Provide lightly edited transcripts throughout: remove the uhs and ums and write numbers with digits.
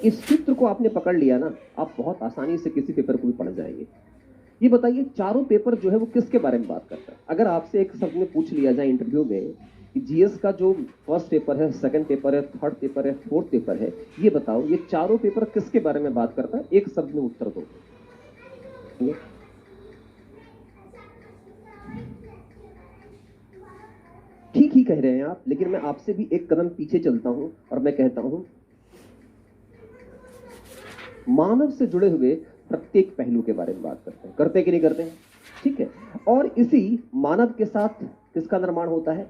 इस चित्र को आपने पकड़ लिया ना, आप बहुत आसानी से किसी पेपर को भी पढ़ जाएंगे। ये बताइए, चारों पेपर जो है वो किसके बारे में बात करता है? अगर आपसे एक शब्द में पूछ लिया जाए इंटरव्यू में कि जीएस का जो फर्स्ट पेपर है, सेकंड पेपर है, थर्ड पेपर है, फोर्थ पेपर है, ये बताओ ये चारों पेपर किसके बारे में बात करता है? एक शब्द में उत्तर दो। ठीक ही कह रहे हैं आप, लेकिन मैं आपसे भी एक कदम पीछे चलता हूं और मैं कहता हूं मानव से जुड़े हुए प्रत्येक पहलू के बारे में बात करते हैं। करते कि नहीं करते हैं? ठीक है। और इसी मानव के साथ किसका निर्माण होता है?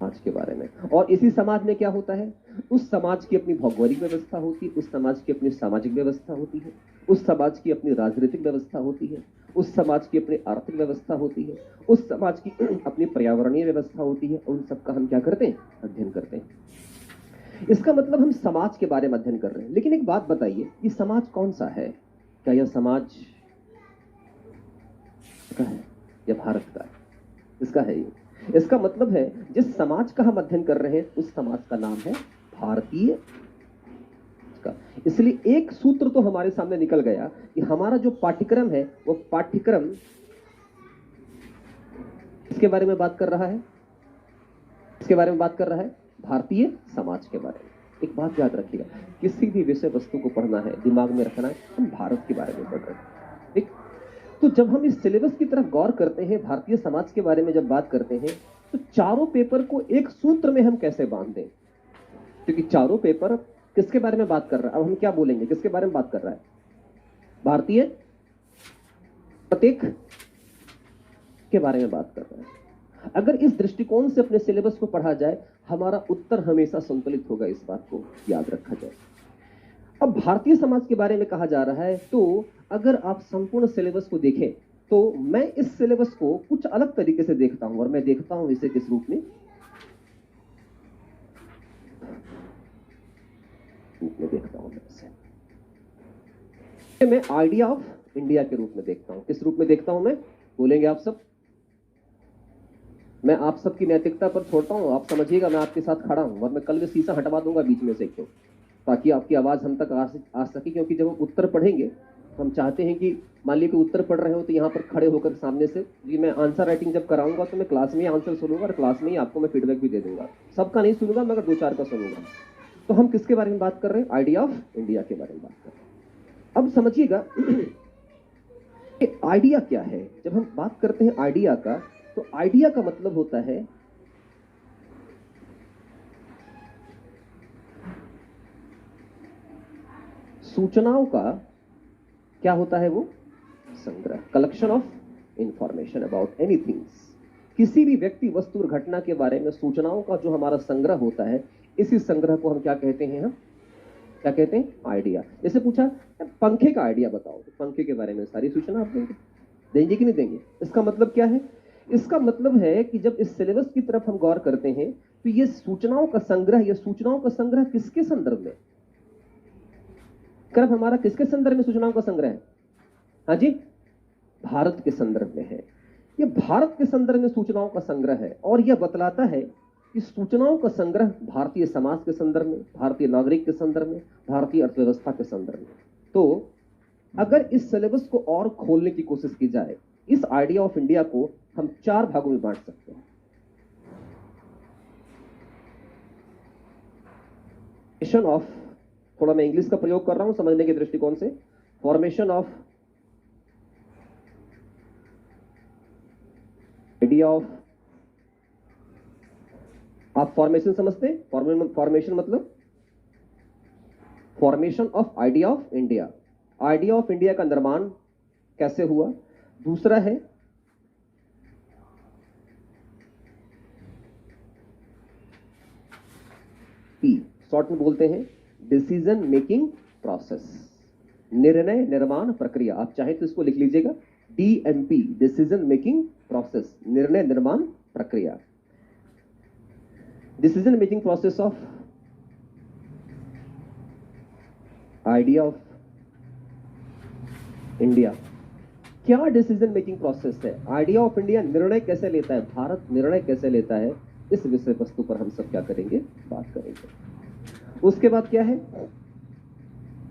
समाज के बारे में। और इसी समाज में क्या होता है? उस समाज की अपनी भौगोलिक व्यवस्था होती है, उस समाज की अपनी सामाजिक व्यवस्था होती है, उस समाज की अपनी राजनीतिक व्यवस्था होती है, उस समाज की अपनी आर्थिक व्यवस्था होती है, उस समाज की अपनी पर्यावरणीय व्यवस्था होती है। उन सबका हम क्या करते हैं? अध्ययन करते हैं। इसका मतलब हम समाज के बारे में अध्ययन कर रहे हैं। लेकिन एक बात बताइए, ये समाज कौन सा है? क्या यह समाज का है या भारत का है? इसका है ये। इसका मतलब है जिस समाज का हम अध्ययन कर रहे हैं उस समाज का नाम है भारतीय। इसलिए एक सूत्र तो हमारे सामने निकल गया कि हमारा जो पाठ्यक्रम है वो पाठ्यक्रम इसके बारे में बात कर रहा है, इसके बारे में बात कर रहा है भारतीय समाज के बारे में। एक बात याद रखिएगा, किसी भी विषय वस्तु को पढ़ना है, दिमाग में रखना है, हम भारत के बारे में पढ़ रहे हैं। ठीक? तो जब हम इस सिलेबस की तरफ गौर करते हैं, भारतीय समाज के बारे में जब बात करते हैं, तो चारों पेपर को एक सूत्र में हम कैसे बांध दें? क्योंकि चारों पेपर किसके बारे में बात कर रहा है? अब हम क्या बोलेंगे, किसके बारे में बात कर रहा है? भारतीय प्रत्येक के बारे में बात कर रहा है। अगर इस दृष्टिकोण से अपने सिलेबस को पढ़ा जाए, हमारा उत्तर हमेशा संतुलित होगा। इस बात को याद रखा जाए। अब भारतीय समाज के बारे में कहा जा रहा है, तो अगर आप संपूर्ण सिलेबस को देखें तो मैं इस सिलेबस को कुछ अलग तरीके से देखता हूं। और मैं देखता हूं इसे किस रूप में देखता हूं? मैं आइडिया ऑफ इंडिया के रूप में देखता हूं। किस रूप में देखता हूं मैं? बोलेंगे आप सब? मैं आप सबकी नैतिकता पर छोड़ता हूं, आप समझिएगा मैं आपके साथ खड़ा हूं। और मैं कल में शीशा हटवा दूंगा बीच में से क्यों, ताकि आपकी आवाज हम तक आ सके। क्योंकि जब हम उत्तर पढ़ेंगे, हम चाहते हैं कि मान लीजिए उत्तर पढ़ रहे हो तो यहाँ पर खड़े होकर सामने से जी मैं आंसर राइटिंग जब कराऊंगा तो मैं क्लास में ही आंसर सुनूंगा और क्लास में ही आपको मैं फीडबैक भी दे दूंगा। सबका नहीं सुनूंगा, मगर 2-4 का सुनूंगा। तो हम किसके बारे में बात कर रहे हैं? आइडिया ऑफ इंडिया के बारे में बात कर रहे हैं। अब समझिएगा आइडिया क्या है। जब हम बात करते हैं आइडिया का, तो आइडिया का मतलब होता है सूचनाओं का क्या होता है? वो संग्रह, collection of information about anything. किसी भी व्यक्ति, वस्तु और घटना के बारे में सूचनाओं का जो हमारा संग्रह होता है, इसी संग्रह को हम क्या कहते हैं? हम क्या कहते हैं? आइडिया। जैसे पूछा पंखे का आइडिया बताओ, तो पंखे के बारे में सारी सूचना आप देंगे कि नहीं देंगे? इसका मतलब क्या है? इसका मतलब है कि जब इस सिलेबस की तरफ हम गौर करते हैं तो ये सूचनाओं का संग्रह, ये सूचनाओं का संग्रह किसके संदर्भ में? करब हमारा किसके संदर्भ में सूचनाओं का संग्रह है? हाँ जी, भारत के संदर्भ में है। ये भारत के संदर्भ में सूचनाओं का संग्रह है। और यह बतलाता है कि सूचनाओं का संग्रह भारतीय समाज के संदर्भ में, भारतीय नागरिक के संदर्भ में, भारतीय अर्थव्यवस्था के संदर्भ में। तो अगर इस सिलेबस को और खोलने की कोशिश की जाए, इस आइडिया ऑफ इंडिया को हम 4 भागों में बांट सकते हैं। फॉर्मेशन ऑफ, थोड़ा मैं इंग्लिश का प्रयोग कर रहा हूं समझने के दृष्टिकोण से, फॉर्मेशन ऑफ आइडिया ऑफ, आप फॉर्मेशन समझते हैं? फॉर्मेशन मतलब formation of idea of India. Idea of India का निर्माण कैसे हुआ? दूसरा है पी, शॉर्ट में बोलते हैं डिसीजन मेकिंग प्रोसेस, निर्णय निर्माण प्रक्रिया। आप चाहें तो इसको लिख लीजिएगा, DMP, डिसीजन मेकिंग प्रोसेस, निर्णय निर्माण प्रक्रिया। Decision making process of idea of India. क्या डिसीजन मेकिंग प्रोसेस है? आइडिया ऑफ इंडिया निर्णय कैसे लेता है, भारत निर्णय कैसे लेता है, इस विषय वस्तु पर हम सब क्या करेंगे? बात करेंगे। उसके बाद क्या है,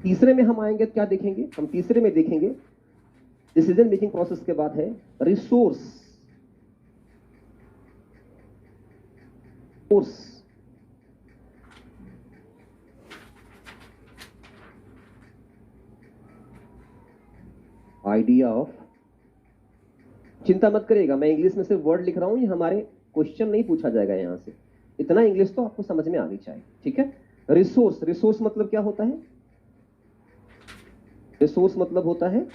तीसरे में हम आएंगे, क्या देखेंगे हम, तीसरे में देखेंगे डिसीजन मेकिंग प्रोसेस के बाद है रिसोर्स, आइडिया ऑफ, चिंता मत करिएगा, मैं इंग्लिश में सिर्फ वर्ड लिख रहा हूं, ये हमारे क्वेश्चन नहीं पूछा जाएगा यहां से, इतना इंग्लिश तो आपको समझ में आनी चाहिए, ठीक है। रिसोर्स, रिसोर्स मतलब क्या होता है, रिसोर्स मतलब होता है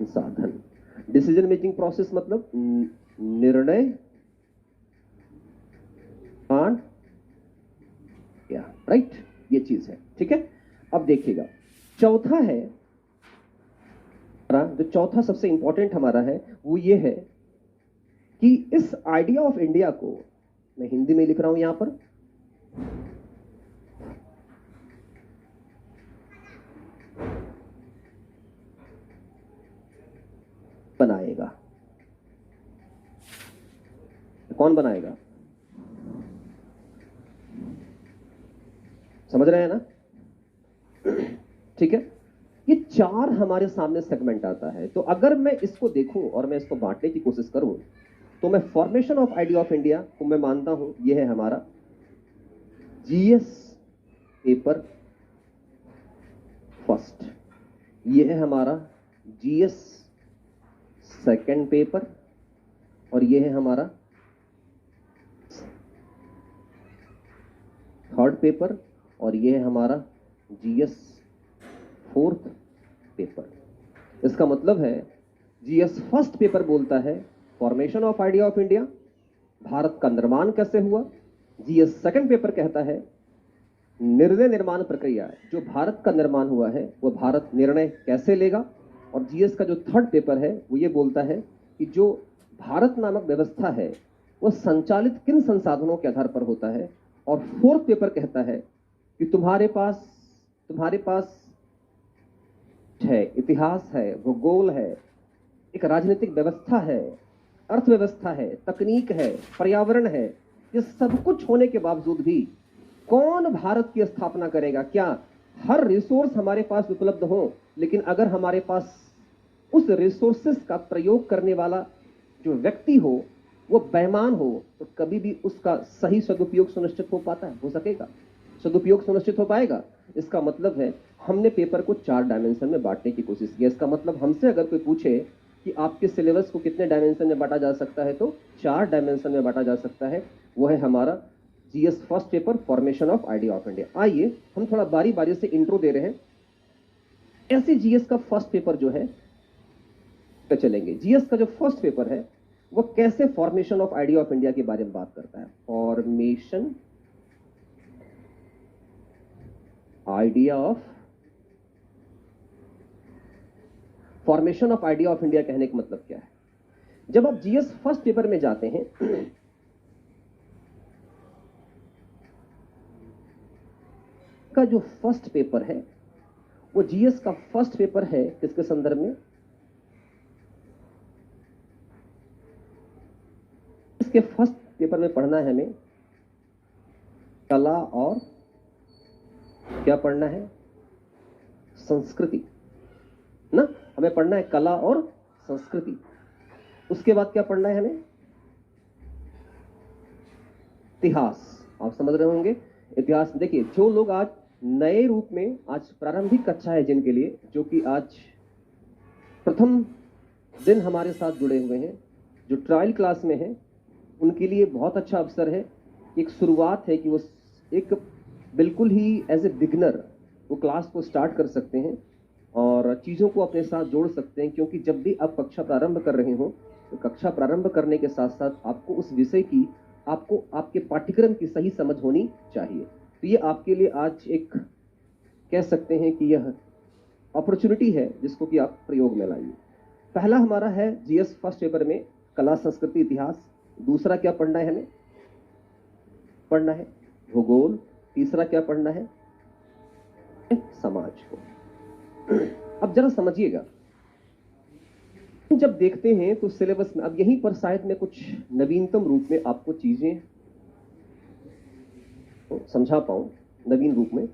साधन। डिसीजन मेकिंग प्रोसेस मतलब निर्णय क्या, राइट, ये चीज है, ठीक है। अब देखिएगा चौथा है, जो चौथा सबसे इंपॉर्टेंट हमारा है वो ये है कि इस आइडिया ऑफ इंडिया को, मैं हिंदी में लिख रहा हूं यहां पर, बनाएगा, कौन बनाएगा, समझ रहे हैं ना, ठीक है। ये चार हमारे सामने सेगमेंट आता है, तो अगर मैं इसको देखूं और मैं इसको बांटने की कोशिश करूं, तो मैं formation of idea of India को मैं मानता हूं ये है हमारा जीएस पेपर फर्स्ट, ये है हमारा जीएस सेकंड पेपर, और ये है हमारा थर्ड पेपर, और ये है हमारा जीएस फोर्थ पेपर। इसका मतलब है जीएस फर्स्ट पेपर बोलता है formation of idea of India, Bharat का निर्माण कैसे हुआ। जीएस सेकंड पेपर कहता है निर्णय निर्माण प्रक्रिया, जो भारत का निर्माण हुआ है वो भारत निर्णय कैसे लेगा। और जीएस का जो थर्ड पेपर है वो ये बोलता है कि जो भारत नामक व्यवस्था है वो संचालित किन संसाधनों के आधार पर होता है। और फोर्थ पेपर कहता है कि तुम्हारे पास है इतिहास है, भूगोल है, एक राजनीतिक व्यवस्था है, अर्थव्यवस्था है, तकनीक है, पर्यावरण है, ये सब कुछ होने के बावजूद भी कौन भारत की स्थापना करेगा। क्या हर रिसोर्स हमारे पास उपलब्ध हो, लेकिन अगर हमारे पास उस रिसोर्सेस का प्रयोग करने वाला जो व्यक्ति हो वो बेईमान हो, तो कभी भी उसका सही सदुपयोग सुनिश्चित हो पाता है, हो सकेगा, सदुपयोग सुनिश्चित हो पाएगा। इसका मतलब है हमने पेपर को 4 डायमेंशन में बांटने की कोशिश की। इसका मतलब हमसे अगर कोई पूछे कि आपके सिलेबस को कितने डायमेंशन में बांटा जा सकता है, तो 4 डायमेंशन में बांटा जा सकता है। वो है हमारा GS first paper, formation of idea of India. आइए हम थोड़ा बारी बारी से इंट्रो दे रहे हैं। ऐसे जीएस का फर्स्ट पेपर जो है चलेंगे। जीएस का जो फर्स्ट पेपर है वो कैसे formation of idea of India के बारे में बात करता है। फॉर्मेशन आइडिया ऑफ इंडिया कहने का मतलब क्या है। जब आप जीएस फर्स्ट पेपर में जाते हैं का जो फर्स्ट पेपर है वो जीएस का फर्स्ट पेपर है किसके संदर्भ में, इसके फर्स्ट पेपर में पढ़ना है हमें कला और क्या पढ़ना है, संस्कृति ना, हमें पढ़ना है कला और संस्कृति। उसके बाद क्या पढ़ना है हमें, इतिहास। आप समझ रहे होंगे इतिहास। देखिए जो लोग आज नए रूप में, आज प्रारंभिक कक्षा है जिनके लिए, जो कि आज प्रथम दिन हमारे साथ जुड़े हुए हैं, जो ट्रायल क्लास में हैं, उनके लिए बहुत अच्छा अवसर है, एक शुरुआत है कि वो एक बिल्कुल ही एज ए बिगनर वो क्लास को स्टार्ट कर सकते हैं और चीज़ों को अपने साथ जोड़ सकते हैं। क्योंकि जब भी आप कक्षा प्रारंभ कर रहे हो तो कक्षा प्रारंभ करने के साथ साथ आपको उस विषय की, आपको आपके पाठ्यक्रम की सही समझ होनी चाहिए। तो ये आपके लिए आज एक कह सकते हैं कि यह अपॉर्चुनिटी है जिसको कि आप प्रयोग में लाइए। पहला हमारा है जीएस फर्स्ट पेपर में कला संस्कृति इतिहास। दूसरा क्या पढ़ना है हमें, पढ़ना है भूगोल। तीसरा क्या पढ़ना है, समाज को। अब जरा समझिएगा, जब देखते हैं तो सिलेबस में अब यहीं पर शायद मैं कुछ नवीनतम रूप में आपको चीजें समझा पाऊं नवीन रूप में।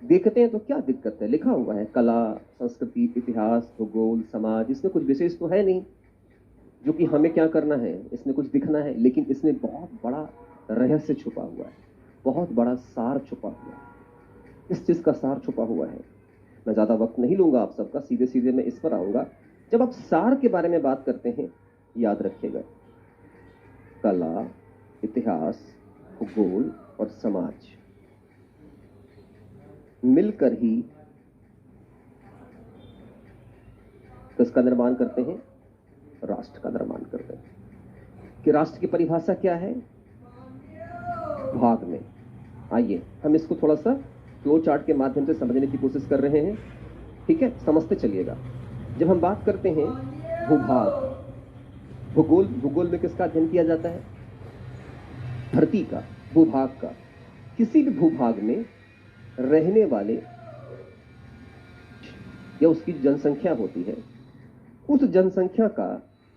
देखते हैं तो क्या दिक्कत है, लिखा हुआ है कला, संस्कृति, इतिहास, भूगोल, समाज, इसमें कुछ विशेष तो है नहीं जो कि हमें क्या करना है, इसमें कुछ दिखना है, लेकिन इसमें बहुत बड़ा रहस्य छुपा हुआ है, बहुत बड़ा सार छुपा हुआ है। इस चीज का सार छुपा हुआ है। मैं ज्यादा वक्त नहीं लूंगा आप सबका, सीधे सीधे मैं इस पर आऊंगा। जब आप सार के बारे में बात करते हैं, याद रखिएगा कला, इतिहास, भूगोल और समाज मिलकर ही किसका निर्माण करते हैं, राष्ट्र का निर्माण करते हैं। कि राष्ट्र की परिभाषा क्या है, भाग में। आइए हम इसको थोड़ा सा फ्लो चार्ट के माध्यम से समझने की कोशिश कर रहे हैं, ठीक है, समझते चलिएगा। जब हम बात करते हैं भूभाग, भूगोल में किसका अध्ययन किया जाता है, धरती का, भूभाग का। किसी भी भूभाग में रहने वाले या उसकी जनसंख्या होती है, उस जनसंख्या का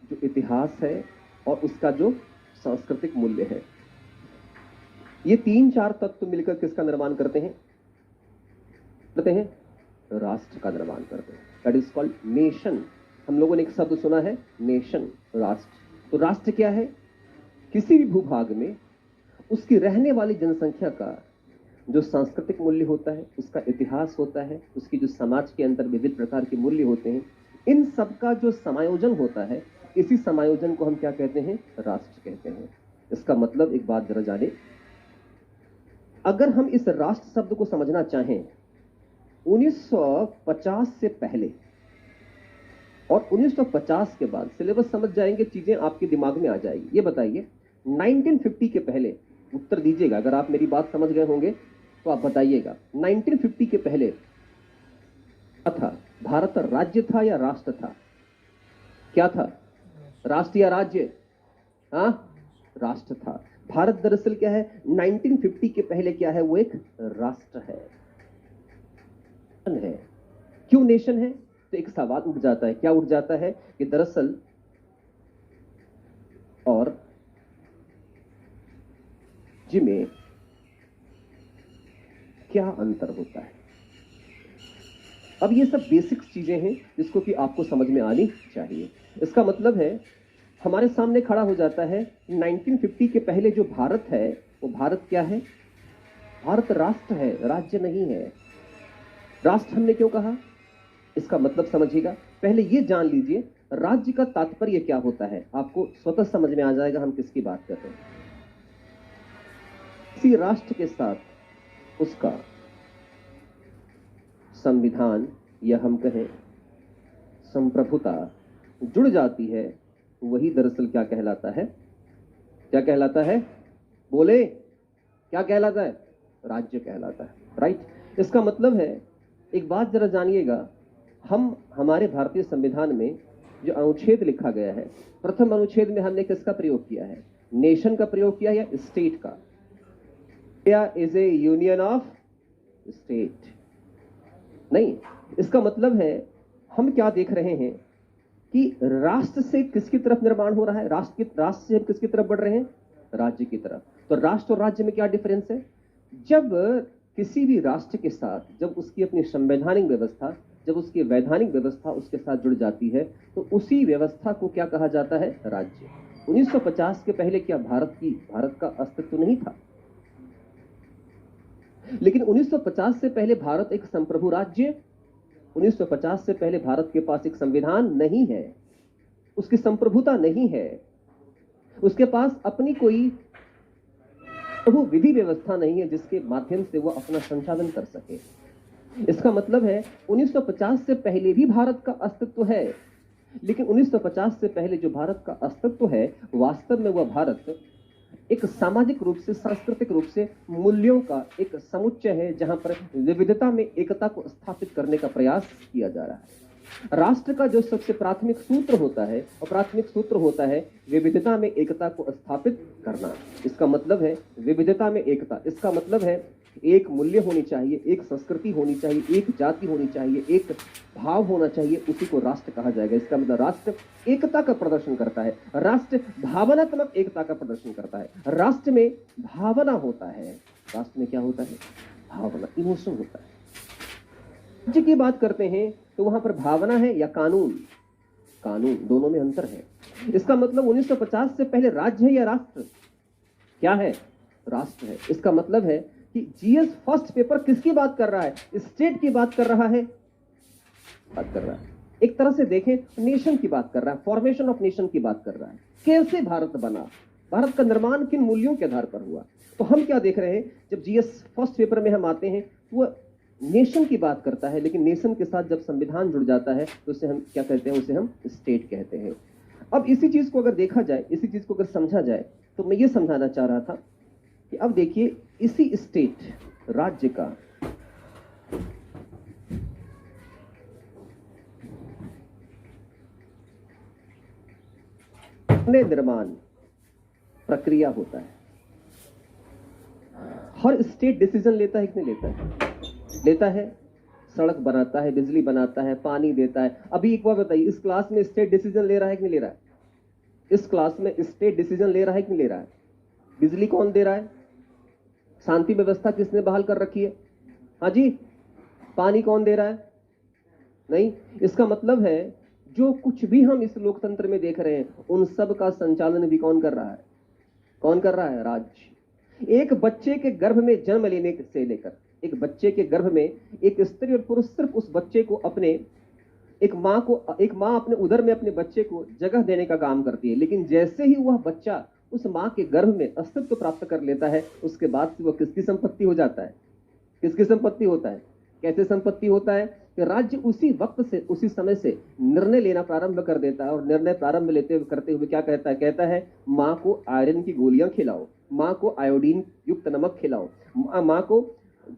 जो इतिहास है और उसका जो सांस्कृतिक मूल्य है, ये 3-4 तत्व मिलकर किसका निर्माण करते हैं, राष्ट्र का निर्माण करते हैं। That is called nation. हम लोगों ने एक शब्द सुना है, नेशन, राष्ट्र। तो राष्ट्र क्या है, किसी भी भूभाग में उसकी रहने वाली जनसंख्या का जो सांस्कृतिक मूल्य होता है, उसका इतिहास होता है, उसकी जो समाज के अंदर विविध प्रकार के मूल्य होते हैं, इन सब का जो समायोजन होता है, इसी समायोजन को हम क्या कहते हैं, राष्ट्र कहते हैं। इसका मतलब एक बात जरा जाने, अगर हम इस राष्ट्र शब्द को समझना चाहें 1950 से पहले और 1950 के बाद, सिलेबस समझ जाएंगे, चीजें आपके दिमाग में आ जाएगी। ये बताइए 1950 के पहले, उत्तर दीजिएगा, अगर आप मेरी बात समझ गए होंगे तो आप बताइएगा 1950 के पहले था, भारत राज्य था या राष्ट्र था, क्या था, राष्ट्र या राज्य, हाँ राष्ट्र था। भारत दरअसल क्या है, 1950 के पहले क्या है, वो एक राष्ट्र है। क्यों नेशन है, तो एक सवाल उठ जाता है, क्या उठ जाता है कि दरअसल और जिसमें क्या अंतर होता है। अब ये सब बेसिक्स चीजें हैं जिसको कि आपको समझ में आनी चाहिए। इसका मतलब है हमारे सामने खड़ा हो जाता है 1950 के पहले जो भारत है, वो भारत क्या है, भारत राष्ट्र है, राज्य नहीं है। राष्ट्र हमने क्यों कहा, इसका मतलब समझिएगा। पहले ये जान लीजिए राज्य का तात्पर्य क्या होता है, आपको स्वतः समझ में आ जाएगा हम किसकी बात कर रहे हैं। किसी राष्ट्र के साथ उसका संविधान या हम कहें संप्रभुता जुड़ जाती है, वही दरअसल क्या कहलाता है, क्या कहलाता है, बोले क्या कहलाता है, राज्य कहलाता है। राइट। इसका मतलब है, एक बात जरा जानिएगा, हम हमारे भारतीय संविधान में जो अनुच्छेद लिखा गया है, प्रथम अनुच्छेद में हमने किसका प्रयोग किया है, नेशन का प्रयोग किया या स्टेट का। India is A union of state, नहीं। इसका मतलब है हम क्या देख रहे हैं कि राष्ट्र से किसकी तरफ निर्माण हो रहा है, राष्ट्र से हम किसकी तरफ बढ़ रहे हैं, राज्य की तरफ। तो राष्ट्र और राज्य में क्या डिफरेंस है, जब किसी भी राष्ट्र के साथ, जब उसकी अपनी संवैधानिक व्यवस्था, जब उसकी वैधानिक व्यवस्था उसके साथ जुड़ जाती है, तो उसी व्यवस्था को क्या कहा जाता है, राज्य। 1950 के पहले क्या भारत का अस्तित्व नहीं था, लेकिन 1950 से पहले भारत एक संप्रभु राज्य, 1950 से पहले भारत के पास एक संविधान नहीं है, उसकी संप्रभुता नहीं है, उसके पास अपनी कोई प्रभु विधि व्यवस्था नहीं है जिसके माध्यम से वो अपना संचालन कर सके। इसका मतलब है 1950 से पहले भी भारत का अस्तित्व है, लेकिन 1950 से पहले जो भारत का अस्तित्व है, वास्तव में वह भारत एक सामाजिक रूप से, सांस्कृतिक रूप से मूल्यों का एक समुच्चय है, जहां पर विविधता में एकता को स्थापित करने का प्रयास किया जा रहा है। राष्ट्र का जो सबसे प्राथमिक सूत्र होता है, और प्राथमिक सूत्र होता है विविधता में एकता को स्थापित करना। इसका मतलब है विविधता में एकता, इसका मतलब है एक मूल्य होनी चाहिए, एक संस्कृति होनी चाहिए, एक जाति होनी चाहिए, एक भाव होना चाहिए, उसी को राष्ट्र कहा जाएगा। इसका मतलब राष्ट्र एकता का प्रदर्शन करता है, राष्ट्र भावनात्मक एकता का प्रदर्शन करता है। राष्ट्र में भावना होता है, राष्ट्र में क्या होता है? भावना, इमोशन होता है। राज्य की बात करते हैं तो वहां पर भावना है या कानून? कानून, दोनों में अंतर है। इसका मतलब 1950 से पहले राज्य है या राष्ट्र? क्या है? राष्ट्र है। इसका मतलब है कि जीएस फर्स्ट पेपर किसकी बात कर रहा है? स्टेट की बात कर रहा है, एक तरह से देखें नेशन की बात कर रहा है, फॉर्मेशन ऑफ नेशन की बात कर रहा है। कैसे भारत बना, भारत का निर्माण किन मूल्यों के आधार पर हुआ। तो हम क्या देख रहे हैं, जब जीएस फर्स्ट पेपर में हम आते हैं वो नेशन की बात करता है, लेकिन नेशन के साथ जब संविधान जुड़ जाता है तो उसे हम क्या कहते हैं? उसे हम स्टेट कहते हैं। अब इसी चीज को अगर देखा जाए, इसी चीज को अगर समझा जाए, तो मैं ये समझाना चाह रहा था कि अब देखिए इसी स्टेट, राज्य का निर्माण प्रक्रिया होता है। हर स्टेट डिसीजन लेता है कि नहीं लेता है? लेता है। सड़क बनाता है, बिजली बनाता है, पानी देता है। अभी एक बार बताइए, इस क्लास में स्टेट डिसीजन ले रहा है कि नहीं ले रहा है? इस क्लास में स्टेट डिसीजन ले रहा है कि नहीं ले रहा है? बिजली कौन दे रहा है? शांति व्यवस्था किसने बहाल कर रखी है? हाँ जी। पानी कौन दे रहा है? नहीं। इसका मतलब है जो कुछ भी हम इस लोकतंत्र में देख रहे हैं, उन सब का संचालन भी कौन कर रहा है? कौन कर रहा है? राज्य। एक बच्चे के गर्भ में जन्म लेने से लेकर, एक बच्चे के गर्भ में एक स्त्री और पुरुष सिर्फ उस बच्चे को अपने, एक माँ अपने उदर में अपने बच्चे को जगह देने का काम करती है, लेकिन जैसे ही वह बच्चा उस माँ के गर्भ में अस्तित्व प्राप्त कर लेता है, उसके बाद से वह किसकी संपत्ति हो जाता है? किसकी संपत्ति होता है? कैसे संपत्ति होता है? कि राज्य उसी वक्त से, उसी समय से निर्णय लेना प्रारंभ कर देता है, और निर्णय प्रारंभ करते हुए क्या कहता है? कहता है माँ को आयरन की गोलियां खिलाओ, माँ को आयोडीन युक्त नमक खिलाओ, माँ को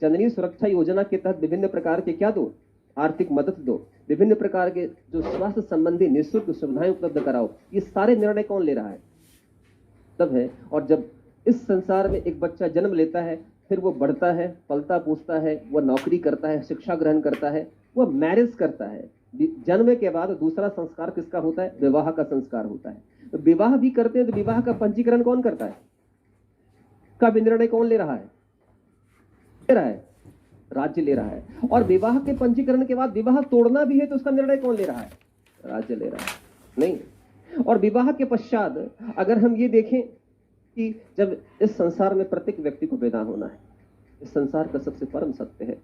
जननी सुरक्षा योजना के तहत विभिन्न प्रकार के क्या दो? आर्थिक मदद दो, विभिन्न प्रकार के जो स्वास्थ्य संबंधी निःशुल्क सुविधाएं उपलब्ध कराओ। ये सारे निर्णय कौन ले रहा है? तब है। और जब इस संसार में एक बच्चा जन्म लेता है, फिर वो बढ़ता है, पलता पूछता है, वह नौकरी करता है, शिक्षा ग्रहण करता है, वह मैरिज करता है। जन्म के बाद दूसरा संस्कार किसका होता है? विवाह का संस्कार होता है। तो विवाह भी करते हैं तो विवाह का पंजीकरण कौन करता है? का निर्णय कौन ले रहा है? ले रहा है, राज्य ले रहा है। और विवाह के पंजीकरण के बाद विवाह तोड़ना भी है तो उसका निर्णय कौन ले रहा है? राज्य ले रहा है। नहीं। और विवाह के पश्चात अगर हम ये देखें कि जब इस संसार में प्रत्येक व्यक्ति को पैदा होना है, इस संसार का सबसे परम सत्य है।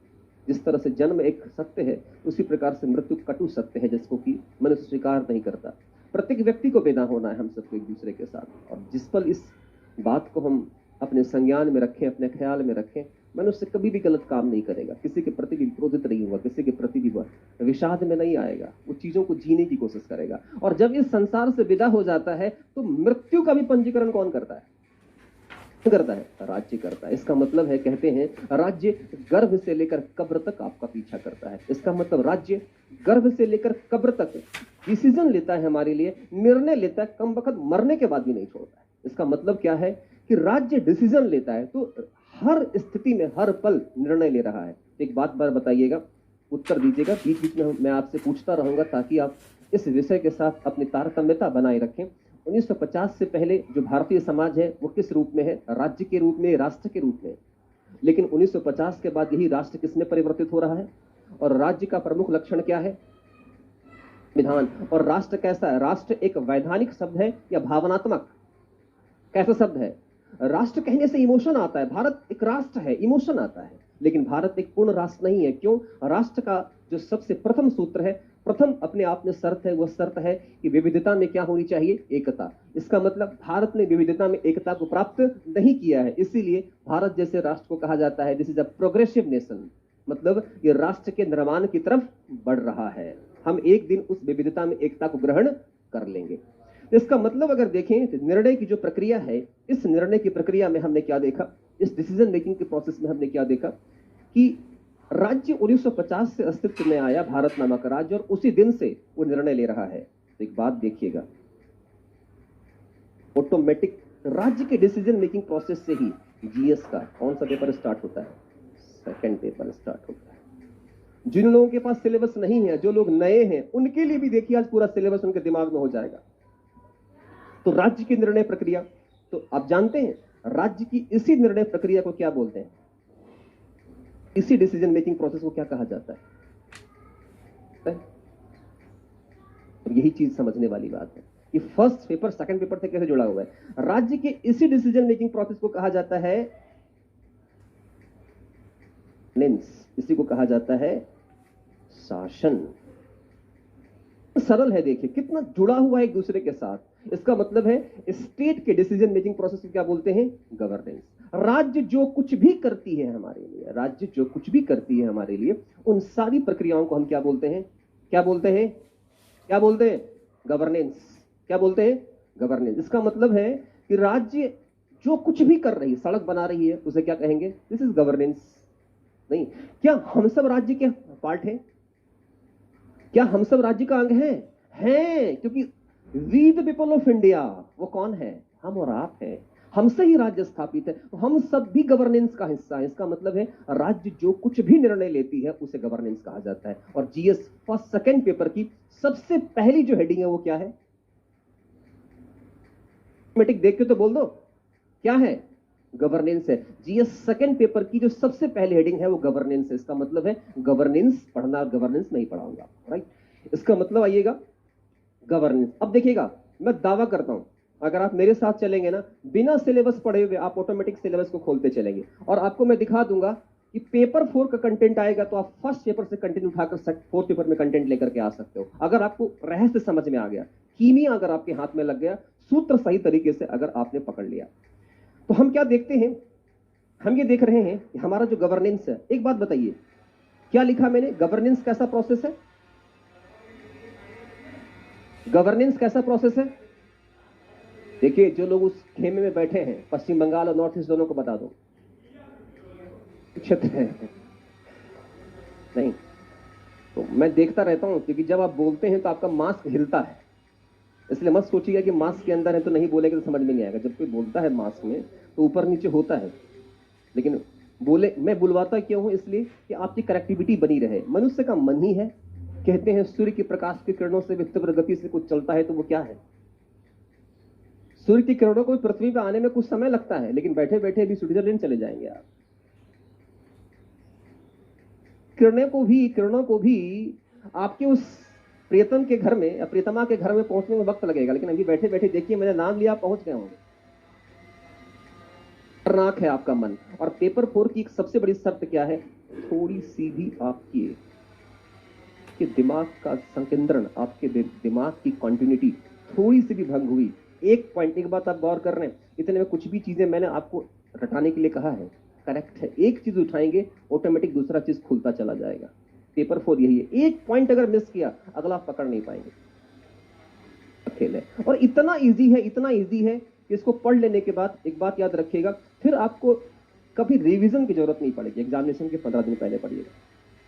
जिस तरह से जन्म एक सत्य है, उसी प्रकार से मृत्यु कटु सत्य है, जिसको कि मनुष्य स्वीकार नहीं करता। प्रत्येक व्यक्ति को पैदा होना है हम सबको एक दूसरे के साथ। और जिस पल इस बात को हम अपने संज्ञान में रखें, अपने ख्याल में रखें, मनुष्य कभी भी गलत काम नहीं करेगा, किसी के प्रति भी क्रोधित नहीं होगा, किसी के प्रति भी वह विषाद में नहीं आएगा, वो चीजों को जीने की कोशिश करेगा। और जब इस संसार से विदा हो जाता है तो मृत्यु का भी पंजीकरण कौन करता है? करता है? राज्य करता है। इसका मतलब है, कहते हैं राज्य गर्भ से लेकर कब्र तक आपका पीछा करता है। इसका मतलब राज्य गर्भ से लेकर कब्र तक डिसीजन लेता है, हमारे लिए निर्णय लेता है, कम वक्त मरने के बाद भी नहीं छोड़ता है। इसका मतलब क्या है कि राज्य डिसीजन लेता है तो हर स्थिति में, हर पल निर्णय ले रहा है। एक बात बार बताइएगा, उत्तर दीजिएगा, बीच बीच में मैं आपसे पूछता रहूंगा ताकि आप इस विषय के साथ अपनी तारतम्यता बनाए रखें। 1950 से पहले जो भारतीय समाज है वो किस रूप में है? राज्य के रूप में, राष्ट्र के रूप में। लेकिन 1950 के बाद यही राष्ट्र किसमें परिवर्तित हो रहा है? और राज्य का प्रमुख लक्षण क्या है? विधान। और राष्ट्र कैसा है? राष्ट्र एक वैधानिक शब्द है या भावनात्मक? कैसा शब्द है? राष्ट्र कहने से इमोशन आता है। भारत एक राष्ट्र है, इमोशन आता है। लेकिन भारत एक पूर्ण राष्ट्र नहीं है। क्यों? राष्ट्र का जो सबसे प्रथम सूत्र है, प्रथम अपने आप में शर्त है, वह शर्त है कि विविधता में क्या होनी चाहिए? एकता। इसका मतलब भारत ने विविधता में एकता को प्राप्त नहीं किया है, इसीलिए भारत जैसे राष्ट्र को कहा जाता है this is a progressive nation. मतलब ये राष्ट्र के निर्माण की तरफ बढ़ रहा है। हम एक दिन उस विविधता में एकता को ग्रहण कर लेंगे। इसका मतलब अगर देखें तो निर्णय की जो प्रक्रिया है, इस निर्णय की प्रक्रिया में हमने क्या देखा? इस डिसीजन मेकिंग के प्रोसेस में हमने क्या देखा कि राज्य 1950 से अस्तित्व में आया, भारत नामक राज्य, और उसी दिन से वो निर्णय ले रहा है। तो एक बात देखिएगा, ऑटोमेटिक राज्य के डिसीजन मेकिंग प्रोसेस से ही जीएस का कौन सा पेपर स्टार्ट होता है? सेकंड पेपर स्टार्ट हो गया। जिन लोगों के पास सिलेबस नहीं है, जो लोग नए हैं, उनके लिए भी देखिए आज पूरा सिलेबस उनके दिमाग में हो जाएगा। तो राज्य की निर्णय प्रक्रिया, तो आप जानते हैं राज्य की इसी निर्णय प्रक्रिया को क्या बोलते हैं? इसी डिसीजन मेकिंग प्रोसेस को क्या कहा जाता है? और यही चीज समझने वाली बात है कि फर्स्ट पेपर सेकंड पेपर से कैसे जुड़ा हुआ है। राज्य के इसी डिसीजन मेकिंग प्रोसेस को कहा जाता है इसी को कहा जाता है शासन। सरल है, देखिए कितना जुड़ा हुआ है एक दूसरे के साथ। इसका मतलब है स्टेट के डिसीजन मेकिंग प्रोसेस को क्या बोलते हैं? गवर्नेंस। राज्य जो कुछ भी करती है हमारे लिए, राज्य जो कुछ भी करती है हमारे लिए, उन सारी प्रक्रियाओं को हम क्या बोलते हैं? क्या बोलते हैं? क्या बोलते हैं? गवर्नेंस। क्या बोलते हैं? गवर्नेंस। इसका मतलब है कि राज्य जो कुछ भी कर रही है, सड़क बना रही है, उसे क्या कहेंगे? This is governance. नहीं, क्या हम सब राज्य के पार्ट हैं? क्या हम सब राज्य का अंग हैं? क्योंकि we the people of India, वो कौन है? हम और आप हैं। हमसे ही राज्य स्थापित है, हम सब भी गवर्नेंस का हिस्सा है। इसका मतलब है राज्य जो कुछ भी निर्णय लेती है उसे गवर्नेंस कहा जाता है। और जीएस फर्स्ट सेकंड पेपर की सबसे पहली जो हेडिंग है वो क्या है? ऑटोमेटिक देख के तो बोल दो, क्या है? गवर्नेंस है। जीएस सेकंड पेपर की जो सबसे पहली हेडिंग है वो गवर्नेंस है। इसका मतलब है गवर्नेंस पढ़ना, गवर्नेंस नहीं पढ़ाऊंगा, राइट? इसका मतलब आइएगा गवर्नेंस। अब देखिएगा, मैं दावा करता हूं अगर आप मेरे साथ चलेंगे ना, बिना सिलेबस पढ़े हुए आप ऑटोमेटिक सिलेबस को खोलते चलेंगे और आपको मैं दिखा दूंगा कि पेपर 4 का कंटेंट आएगा तो आप फर्स्ट पेपर से कंटेंट उठाकर फोर्थ पेपर में कंटेंट लेकर के आ सकते हो। अगर आपको रहस्य समझ में आ गया, कीमिया अगर आपके हाथ में लग गया, सूत्र सही तरीके से अगर आपने पकड़ लिया, तो हम क्या देखते हैं? हम ये देख रहे हैं कि हमारा जो गवर्नेंस है, एक बात बताइए, क्या लिखा मैंने? गवर्नेंस कैसा प्रोसेस है? गवर्नेंस कैसा प्रोसेस है? देखिए, जो लोग उस खेमे में बैठे हैं, पश्चिम बंगाल और नॉर्थ ईस्ट दोनों को बता दो, क्षेत्र है नहीं। तो मैं देखता रहता हूं क्योंकि जब आप बोलते हैं तो आपका मास्क हिलता है, इसलिए मत सोचिएगा कि मास्क के अंदर है तो नहीं बोलेगा तो समझ में नहीं आएगा। जब कोई बोलता है मास्क में तो ऊपर नीचे होता है, लेकिन बोले मैं बुलवाता क्यों हूं? इसलिए कि आपकी कनेक्टिविटी बनी रहे। मनुष्य का मन ही है। कहते हैं सूर्य के प्रकाश की किरणों से भी तीव्र गति से कुछ चलता है, तो वो क्या है? सूर्य की किरणों को पृथ्वी पर आने में कुछ समय लगता है, लेकिन बैठे बैठे भी स्विट्जरलैंड चले जाएंगे आप। किरणों को भी आपके उस प्रियतम के घर में या प्रियतमा के घर में पहुंचने में वक्त लगेगा, लेकिन अभी बैठे बैठे देखिए, मैंने नाम लिया, पहुंच गए होंगे। खतरनाक है आपका मन। और पेपर 4 की एक सबसे बड़ी शर्त क्या है? थोड़ी सी भी आपकी के दिमाग का संकेंद्रण, आपके दिमाग की कॉन्टिन्यूटी थोड़ी सी भी भंग हुई, एक पॉइंट, एक बात आप गौर कर रहे हैं, इतने में कुछ भी चीजें मैंने आपको रटाने के लिए कहा है, करेक्ट है। एक चीज उठाएंगे, ऑटोमेटिक दूसरा चीज खुलता चला जाएगा। पेपर 4 यही है, एक पॉइंट अगर मिस किया, अगला आप पकड़ नहीं पाएंगे। खेल है और इतना इजी है, इतना इजी है कि इसको पढ़ लेने के बाद एक बात याद रखिएगा, फिर आपको कभी रिवीजन की जरूरत नहीं पड़ेगी। एग्जामिनेशन के 15 दिन पहले पढ़िएगा,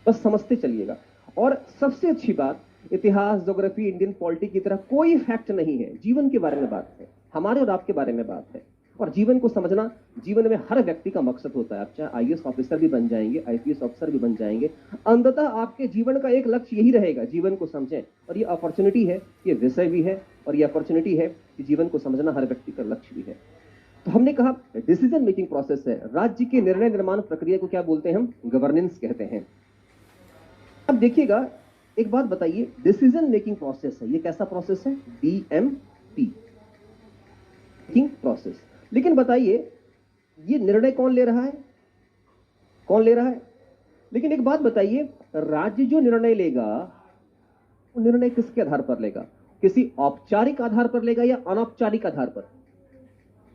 बस समझते चलिएगा। और सबसे अच्छी बात, इतिहास, ज्योग्राफी, इंडियन पॉलिटी की तरह कोई फैक्ट नहीं है। जीवन के बारे में बात है, हमारे और आपके बारे में बात है। और जीवन को समझना जीवन में हर व्यक्ति का मकसद होता है। आप चाहे आईएएस ऑफिसर भी बन जाएंगे, आईपीएस ऑफिसर भी बन जाएंगे, अंततः आपके जीवन का एक लक्ष्य यही रहेगा, जीवन को समझें। और ये अपॉर्चुनिटी है, ये विषय भी है, और ये अपॉर्चुनिटी है कि जीवन को समझना हर व्यक्ति का लक्ष्य भी है। तो हमने कहा डिसीजन मेकिंग प्रोसेस है। राज्य के निर्णय निर्माण प्रक्रिया को क्या बोलते हैं? हम गवर्नेंस कहते हैं। अब देखिएगा, एक बात बताइए, डिसीजन मेकिंग प्रोसेस है, ये कैसा प्रोसेस है? DMP making process. लेकिन बताइए, ये निर्णय कौन ले रहा है? कौन ले रहा है? लेकिन एक बात बताइए, राज्य जो निर्णय लेगा, वो निर्णय किसके आधार पर लेगा? किसी औपचारिक आधार पर लेगा या अनौपचारिक आधार पर?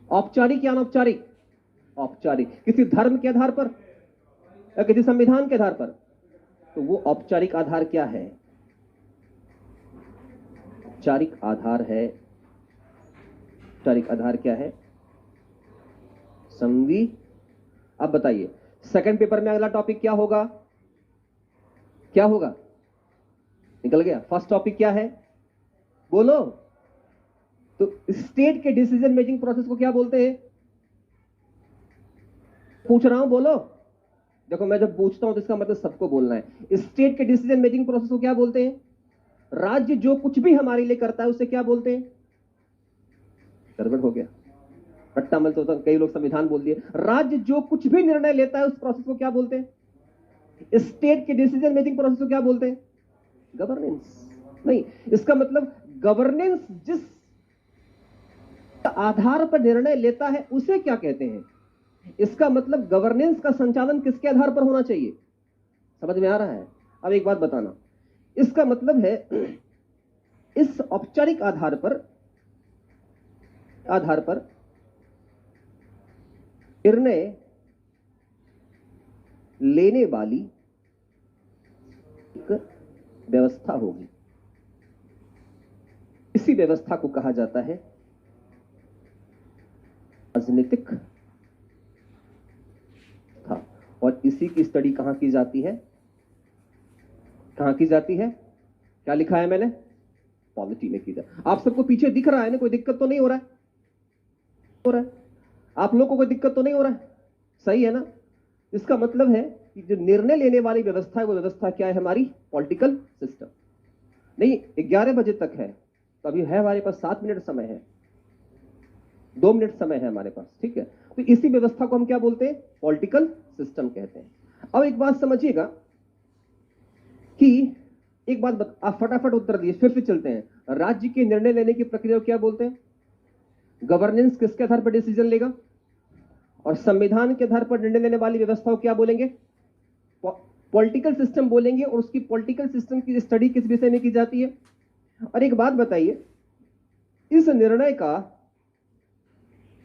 औपचारिक या अनौपचारिक? औपचारिक। किसी धर्म के आधार पर या किसी संविधान के आधार पर? तो वो औपचारिक आधार क्या है? औपचारिक आधार है, औपचारिक आधार क्या है? अब बताइए, सेकंड पेपर में अगला टॉपिक क्या होगा? क्या होगा? निकल गया। फर्स्ट टॉपिक क्या है? बोलो। तो स्टेट के डिसीजन मेकिंग प्रोसेस को क्या बोलते हैं? पूछ रहा हूं, बोलो। देखो मैं जब पूछता हूं तो इसका मतलब सबको बोलना है। स्टेट के डिसीजन मेकिंग प्रोसेस को क्या बोलते हैं? राज्य जो कुछ भी हमारे लिए करता है उसे क्या बोलते हैं? गड़बड़ हो गया, रट्टा मल तो कई लोग संविधान बोल दिए। राज्य जो कुछ भी निर्णय लेता है उस प्रोसेस को क्या बोलते हैं? स्टेट के डिसीजन मेकिंग प्रोसेस को क्या बोलते हैं? गवर्नेंस। नहीं, इसका मतलब गवर्नेंस जिस आधार पर निर्णय लेता है उसे क्या कहते हैं? इसका मतलब गवर्नेंस का संचालन किसके आधार पर होना चाहिए? समझ में आ रहा है? अब एक बात बताना, इसका मतलब है इस औपचारिक आधार पर निर्णय लेने वाली एक व्यवस्था होगी। इसी व्यवस्था को कहा जाता है राजनीतिक था। और इसी की स्टडी कहां की जाती है? कहां की जाती है? क्या लिखा है मैंने? पॉलिटी में की जाती। आप सबको पीछे दिख रहा है ना? कोई दिक्कत तो नहीं हो रहा है? हो रहा है? आप लोगों को कोई दिक्कत तो नहीं हो रहा है? सही है ना? इसका मतलब है कि जो निर्णय लेने वाली व्यवस्था है वो व्यवस्था क्या है? हमारी पॉलिटिकल सिस्टम। नहीं, 11 बजे तक है तो अभी है हमारे पास 7 मिनट समय है, 2 मिनट समय है हमारे पास, ठीक है? तो इसी व्यवस्था को हम क्या बोलते हैं? पॉलिटिकल सिस्टम कहते हैं। अब एक बात समझिएगा कि एक बात आप फटाफट उत्तर दिए, फिर से चलते हैं। राज्य के निर्णय लेने की प्रक्रिया को क्या बोलते हैं? गवर्नेंस किसके आधार पर डिसीजन लेगा? और संविधान के आधार पर निर्णय लेने वाली व्यवस्था को क्या बोलेंगे? पॉलिटिकल सिस्टम बोलेंगे। और उसकी पॉलिटिकल सिस्टम की स्टडी किस विषय में की जाती है? और एक बात बताइए, इस निर्णय का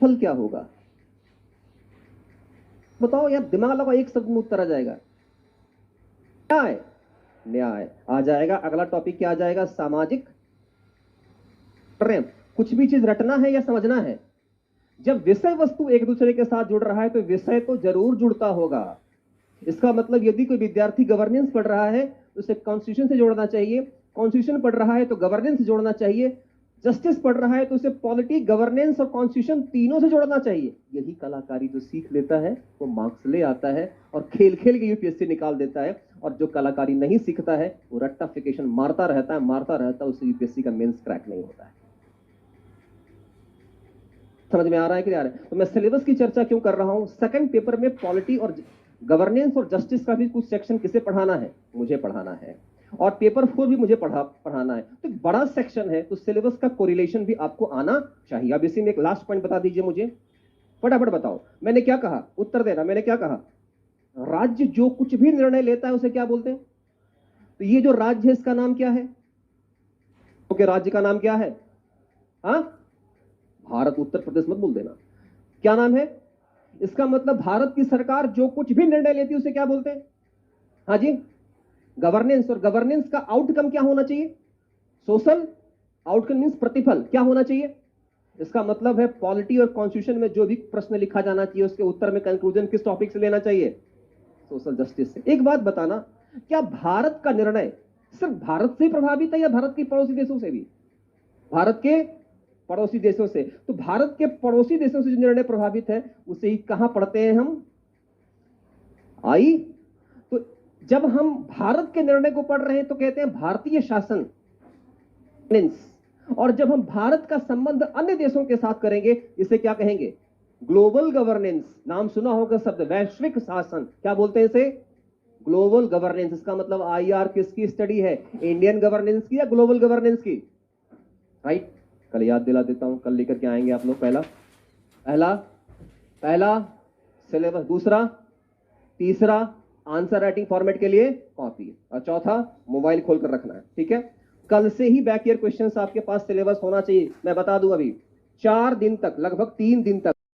फल क्या होगा? बताओ यार, दिमाग लगाओ, एक शब्द में उत्तर आ जाएगा। न्याय। न्याय आ जाएगा। अगला टॉपिक क्या आ जाएगा? सामाजिक प्रेम। कुछ भी चीज रटना है या समझना है? जब विषय वस्तु एक दूसरे के साथ जुड़ रहा है तो विषय तो जरूर जुड़ता होगा। इसका मतलब यदि कोई विद्यार्थी गवर्नेंस पढ़ रहा है तो उसे कॉन्स्टिट्यूशन से जोड़ना चाहिए, कॉन्स्टिट्यूशन पढ़ रहा है तो गवर्नेंस से जोड़ना चाहिए, जस्टिस पढ़ रहा है तो उसे पॉलिटी, गवर्नेंस और कॉन्स्टिट्यूशन तीनों से जोड़ना चाहिए। यही कलाकारी जो सीख लेता है वो मार्क्स ले आता है और खेल खेल के यूपीएससी निकाल देता है। और जो कलाकारी नहीं सीखता है वो रट्टाफिकेशन मारता रहता है, उससे यूपीएससी का मेंस क्रैक नहीं होता है। समझ में आ रहा है कि नहीं आ रहा है? तो मैं सिलेबस की चर्चा क्यों कर रहा हूं? सेकंड पेपर में पॉलिटी और गवर्नेंस और जस्टिस का भी कुछ सेक्शन किसे पढ़ाना है? मुझे पढ़ाना है। और पेपर 4 भी मुझे पढ़ाना है। तो बड़ा सेक्शन है, तो सिलेबस का कोरिलेशन भी आपको आना चाहिए। अब इसी में एक लास्ट पॉइंट बता दीजिए मुझे, फटाफट बताओ। मैंने क्या कहा? उत्तर देना। मैंने क्या कहा? राज्य जो कुछ भी निर्णय लेता है उसे क्या बोलते हैं? तो ये जो राज्य है इसका नाम क्या है? ओके, राज्य का नाम क्या है? हाँ, भारत। उत्तर प्रदेश मत बोल देना। क्या नाम है? इसका मतलब भारत की सरकार जो कुछ भी निर्णय लेती है उसे क्या बोलते हैं? हाँ जी, गवर्नेंस। और गवर्नेंस का आउटकम क्या होना चाहिए? सोशल आउटकम मींस प्रतिफल क्या होना चाहिए? इसका मतलब है पॉलिटी और कॉन्स्टिट्यूशन में जो भी प्रश्न लिखा जाना चाहिए उसके उत्तर में कंक्लूजन किस टॉपिक से लेना चाहिए? सोशल जस्टिस से। एक बात बताना, क्या भारत का निर्णय सिर्फ भारत से प्रभावित है या भारत के पड़ोसी देशों से भी? भारत के पड़ोसी देशों से। तो भारत के पड़ोसी देशों से जो निर्णय प्रभावित है उसे ही कहां पढ़ते हैं हम? आई। तो जब हम भारत के निर्णय को पढ़ रहे हैं तो कहते हैं भारतीय शासन। और जब हम भारत का संबंध अन्य देशों के साथ करेंगे इसे क्या कहेंगे? Global governance. नाम सुना होगा शब्द, वैश्विक शासन। क्या बोलते हैं इसे? Global governance. इसका मतलब आईआर किसकी स्टडी है? इंडियन गवर्नेंस की या ग्लोबल गवर्नेंस की? राइट। कल याद दिला देता हूं, कल लेकर के आएंगे आप लोग। पहला सिलेबस, दूसरा, तीसरा आंसर राइटिंग फॉर्मेट के लिए कॉपी, और चौथा मोबाइल खोलकर रखना है, ठीक है? कल से ही बैक ईयर क्वेश्चंस आपके पास सिलेबस होना चाहिए। मैं बता दूं, अभी 4 दिन तक, लगभग 3 दिन तक